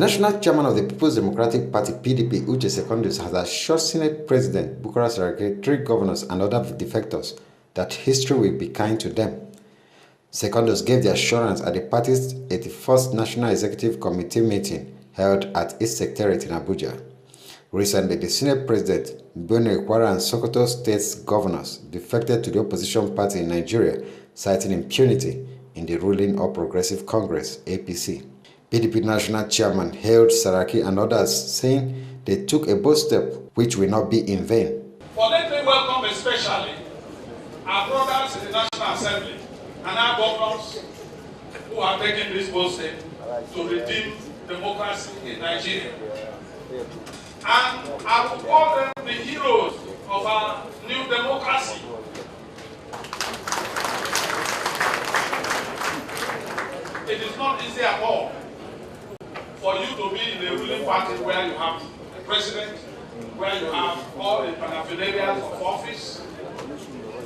national chairman of the People's Democratic Party (PDP), Uche Secondus, has assured Senate President Bukola Saraki, 3 governors and other defectors that history will be kind to them. Secondus gave the assurance at the party's 81st National Executive Committee meeting held at its secretariat in Abuja. Recently, the Senate President, Benue, Kwara and Sokoto states governors defected to the opposition party in Nigeria, citing impunity in the ruling All Progressive Congress (APC). PDP National Chairman hailed Saraki and others, saying they took a bold step which will not be in vain. Let me welcome especially our brothers in the National Assembly and our governors who have taken this bold step to redeem democracy in Nigeria. And I will call them the heroes of our new democracy. It is not easy at all for you to be in a ruling party where you have a president, where you have all the paraphernalia of office,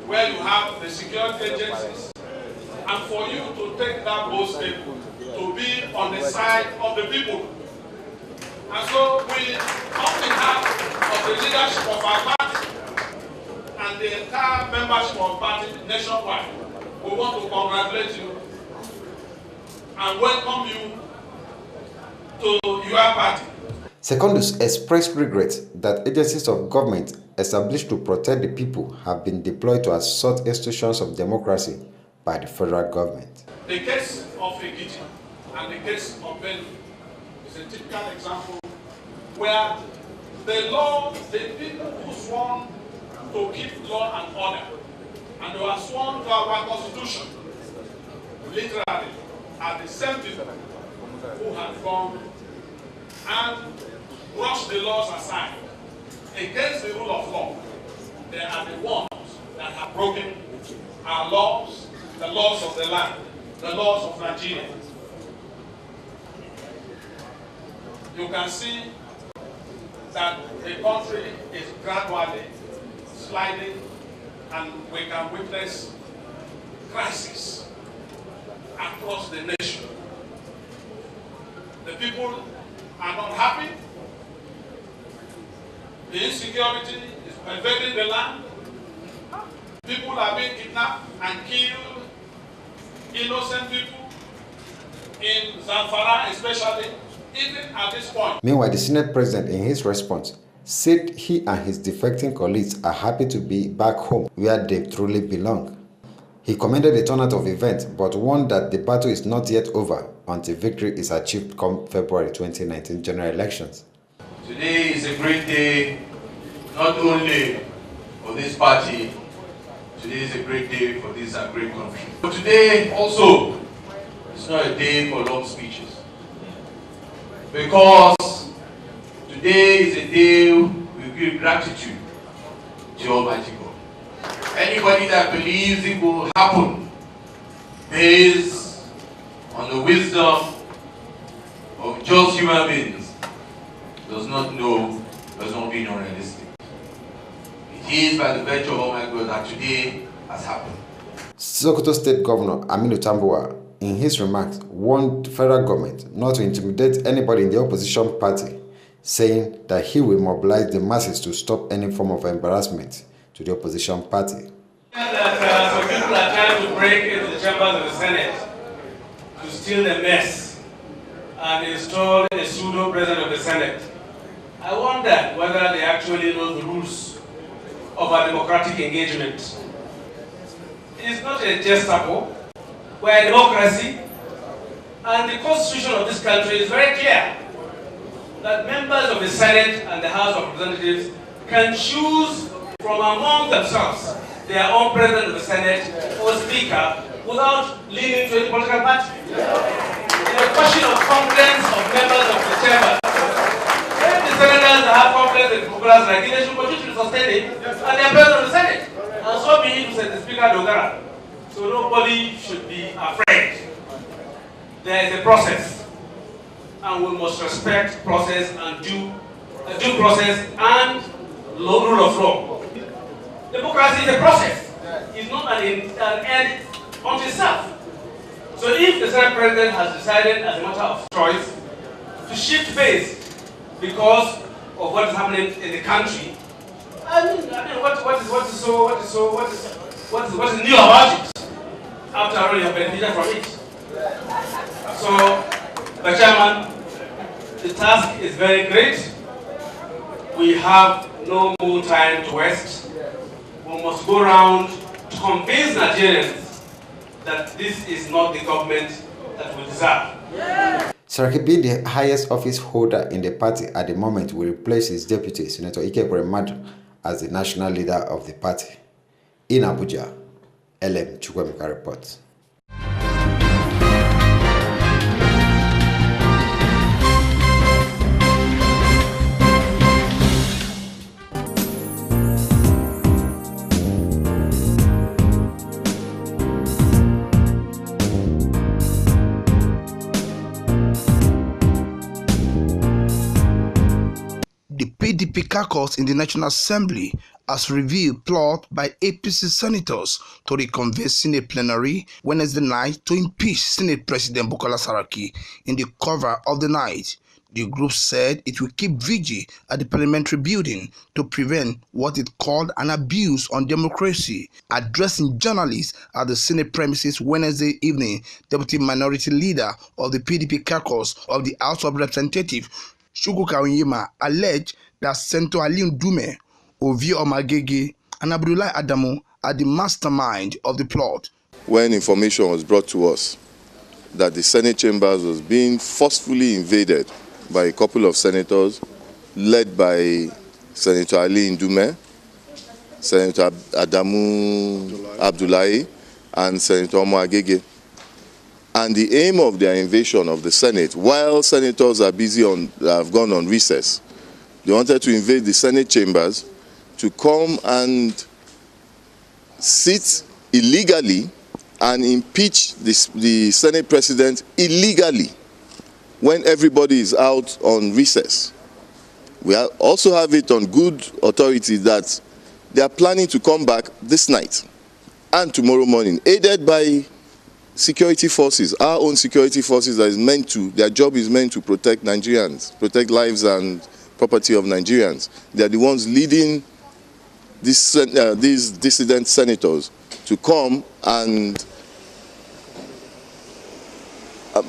where you have the security agencies, and for you to take that bold step to be on the side of the people. And so we, on behalf of the leadership of our party and the entire membership of party nationwide, we want to congratulate you and welcome you to your party. Secondus expressed regret that agencies of government established to protect the people have been deployed to assault institutions of democracy by the federal government. The case of Ekiti and the case of Benue is a typical example where the people who sworn to keep law and order, and who are sworn to our constitution, literally are the same people who have gone and brushed the laws aside against the rule of law. They are the ones that have broken our laws, the laws of the land, the laws of Nigeria. You can see that the country is gradually sliding, and we can witness crisis across the nation. The people are not happy. The insecurity is pervading the land. People are being kidnapped and killed. Innocent people in Zamfara especially, even at this point. Meanwhile, the Senate President, in his response, said he and his defecting colleagues are happy to be back home where they truly belong. He commended the turnout of events, but warned that the battle is not yet over until victory is achieved come February 2019 general elections. Today is a great day, not only for this party, today is a great day for this great country. But today also, it's not a day for long speeches. Because today is a day we give gratitude to Almighty God. Anybody that believes it will happen based on the wisdom of just human beings does not know, does not be unrealistic. It is by the virtue of Almighty God that today has happened. Sokoto State Governor Aminu Tambuwal, in his remarks, warned the federal government not to intimidate anybody in the opposition party, saying that he will mobilize the masses to stop any form of embarrassment to the opposition party. That some people are trying to break into the chambers of the Senate to steal the mess and install a pseudo-president of the Senate. I wonder whether they actually know the rules of our democratic engagement. It is not a gestapo. We are a democracy, and the constitution of this country is very clear that members of the Senate and the House of Representatives can choose from among themselves their own president of the Senate or speaker without leaning to any political party. It's a question of confidence of members of the chamber. If the senators have confidence in the populace like they should continue to sustain it, and they are president of the Senate. And so be it, said the Speaker Dogara. So nobody should be afraid. There is a process, and we must respect process and due process and rule of law. Democracy is a process. It's not an end unto itself. So if the Senate President has decided as a matter of choice to shift base because of what is happening in the country. I mean, what is new about it? After all, you have benefited from it. So, the chairman, the task is very great. We have no more time to waste. We must go around to convince Nigerians that this is not the government that we deserve. Saraki, being the highest office holder in the party at the moment, will replace his deputy, Senator Ike Correspondent, as the national leader of the party. In Abuja, LM Chukwemeka reports. The PDP caucus in the National Assembly has revealed plot by APC senators to reconvene Senate plenary Wednesday night to impeach Senate President Bukola Saraki. In the cover of the night, the group said it will keep vigil at the parliamentary building to prevent what it called an abuse on democracy. Addressing journalists at the Senate premises Wednesday evening, Deputy Minority Leader of the PDP caucus of the House of Representatives, Chukwuka Onyema, alleged that Senator Ali Ndume, Ovie Omagege, and Abdullahi Adamu are the mastermind of the plot. When information was brought to us that the Senate chambers was being forcefully invaded by a couple of senators led by Senator Ali Ndume, Senator Adamu Abdullahi, and Senator Omagege, and the aim of their invasion of the Senate, while senators are have gone on recess, they wanted to invade the Senate chambers to come and sit illegally and impeach the Senate president illegally when everybody is out on recess. We also have it on good authority that they are planning to come back this night and tomorrow morning, aided by security forces, our own security forces that is meant to, their job is meant to protect Nigerians, protect lives and property of Nigerians. They are the ones leading these dissident senators to come and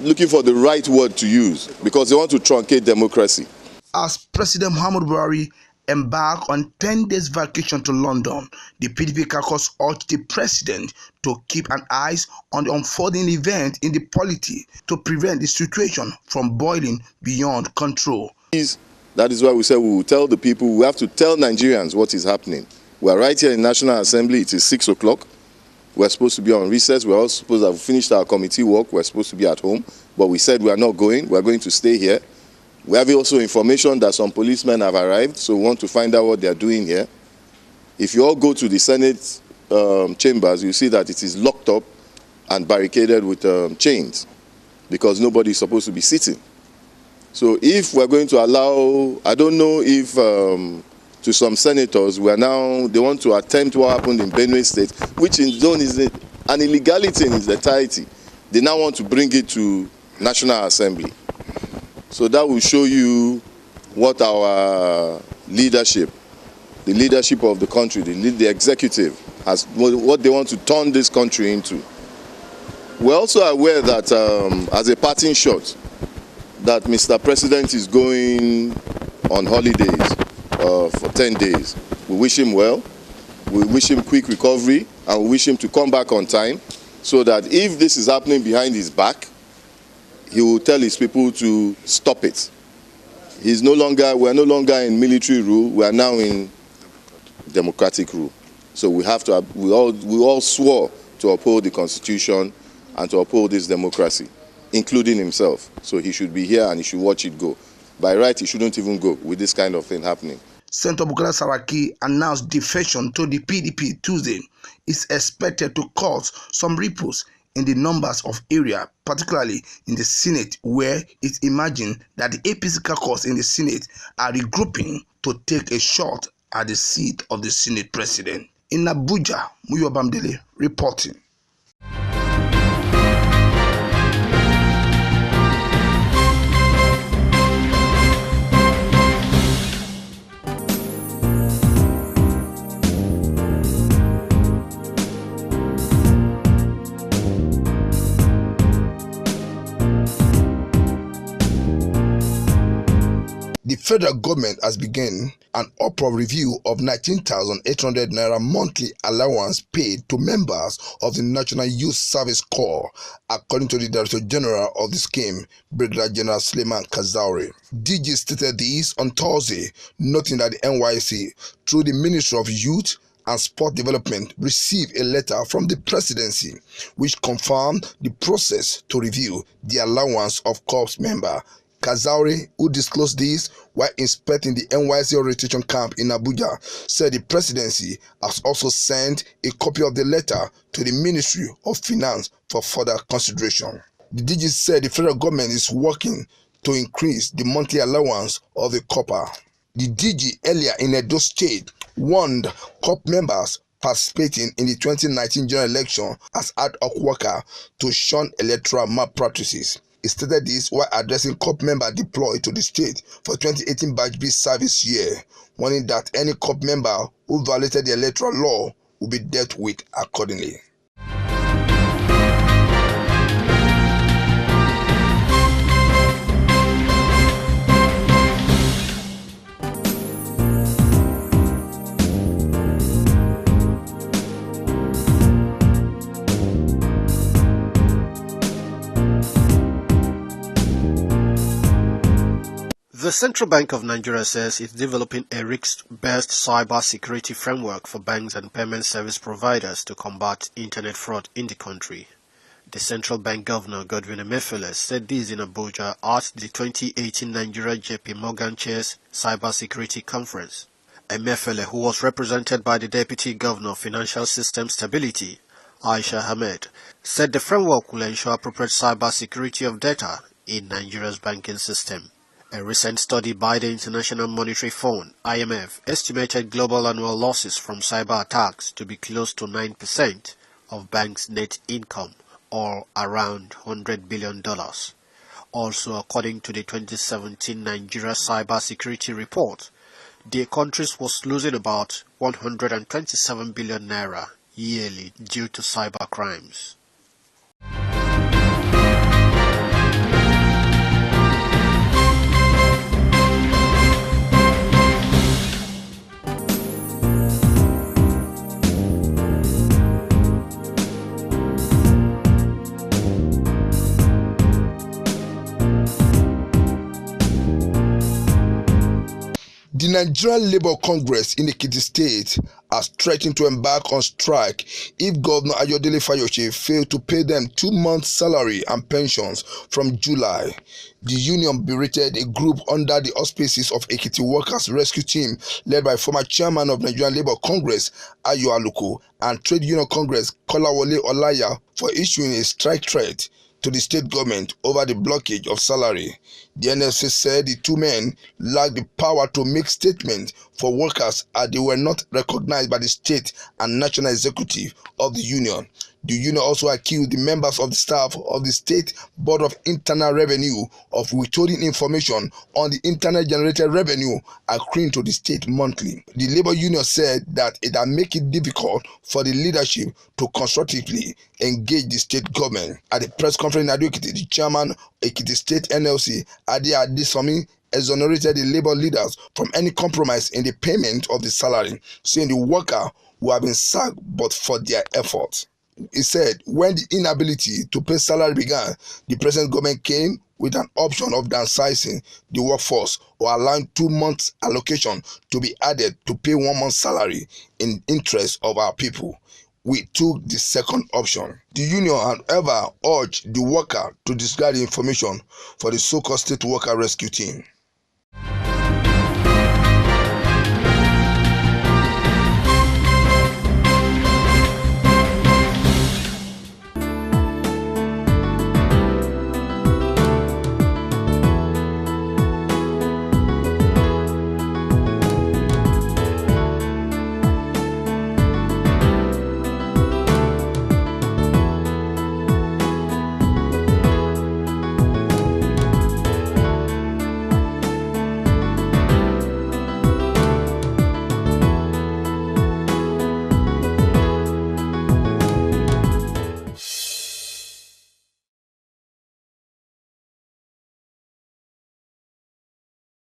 looking for the right word to use because they want to truncate democracy. As President Muhammadu Buhari embarked on 10 days vacation to London, the PDP caucus urged the president to keep an eye on the unfolding event in the polity to prevent the situation from boiling beyond control. That is why we said we will tell the people, we have to tell Nigerians what is happening. We are right here in National Assembly, it is 6 o'clock. We're supposed to be on recess, we're also supposed to have finished our committee work, we're supposed to be at home, but we said we are not going, we're going to stay here. We have also information that some policemen have arrived, so we want to find out what they are doing here. If you all go to the Senate chambers, you see that it is locked up and barricaded with chains because nobody is supposed to be sitting. So if we're going to allow, I don't know if to some senators, they want to attempt what happened in Benue State, which in zone is an illegality in its entirety. They now want to bring it to National Assembly. So that will show you what our leadership, the leadership of the country, the executive, what they want to turn this country into. We're also aware that as a parting shot, that Mr. President is going on holidays for 10 days. We wish him well, we wish him quick recovery, and we wish him to come back on time so that if this is happening behind his back, he will tell his people to stop it. We're no longer in military rule, we are now in democratic rule. So we all swore to uphold the Constitution and to uphold this democracy, including himself. So he should be here and he should watch it go. By right, he shouldn't even go with this kind of thing happening. Senator Bukola Saraki announced defection to the PDP Tuesday. Is expected to cause some ripples in the numbers of area, particularly in the Senate, where it's imagined that the APC caucus in the Senate are regrouping to take a shot at the seat of the Senate president. In Abuja, Muyo Bamdele reporting. federal government has begun an upward review of 19,800 naira monthly allowance paid to members of the National Youth Service Corps, according to the Director General of the scheme, Brigadier General Suleiman Kazauri. DG stated this on Thursday, noting that the NYSC, through the Ministry of Youth and Sport Development, received a letter from the presidency which confirmed the process to review the allowance of corps member. Kazauri, who disclosed this while inspecting the NYSC orientation camp in Abuja, said the presidency has also sent a copy of the letter to the Ministry of Finance for further consideration. The DG said the federal government is working to increase the monthly allowance of the corps. The DG earlier in Edo State warned corps members participating in the 2019 general election as ad hoc worker to shun electoral malpractices. He stated this while addressing corps members deployed to the state for 2018 Batch B service year, warning that any corps member who violated the electoral law will be dealt with accordingly. The Central Bank of Nigeria says it's developing a risk-based cyber security framework for banks and payment service providers to combat internet fraud in the country. The Central Bank Governor Godwin Emefiele said this in Abuja at the 2018 Nigeria JP Morgan Chase Cyber Security Conference. Emefiele, who was represented by the Deputy Governor of Financial System Stability, Aisha Ahmed, said the framework will ensure appropriate cyber security of data in Nigeria's banking system. A recent study by the International Monetary Fund, IMF, estimated global annual losses from cyber attacks to be close to 9% of banks' net income, or around $100 billion. Also, according to the 2017 Nigeria Cyber Security Report, the country was losing about 127 billion naira yearly due to cyber crimes. The Nigerian Labour Congress in Ekiti State has threatened to embark on strike if Governor Ayodele Fayose failed to pay them 2 months' salary and pensions from July. The union berated a group under the auspices of Ekiti Workers Rescue Team led by former chairman of Nigerian Labour Congress Ayo Aluko and Trade Union Congress Kolawole Olaya for issuing a strike threat to the state government over the blockage of salary. The NLC said the two men lacked the power to make statements for workers as they were not recognized by the state and national executive of the union. The union also accused the members of the staff of the State Board of Internal Revenue of withholding information on the internet-generated revenue accruing to the state monthly. The labor union said that it had made it difficult for the leadership to constructively engage the state government. At the press conference in Ado Ekiti, the chairman of Ekiti State NLC, Ade Adesomi, exonerated the labor leaders from any compromise in the payment of the salary, saying the worker would have been sacked but for their efforts. He said when the inability to pay salary began, the present government came with an option of downsizing the workforce or allowing 2 months allocation to be added to pay 1 month's salary in interest of our people. We took the second option. The union, however, urged the worker to discard the information for the so-called State Worker Rescue Team.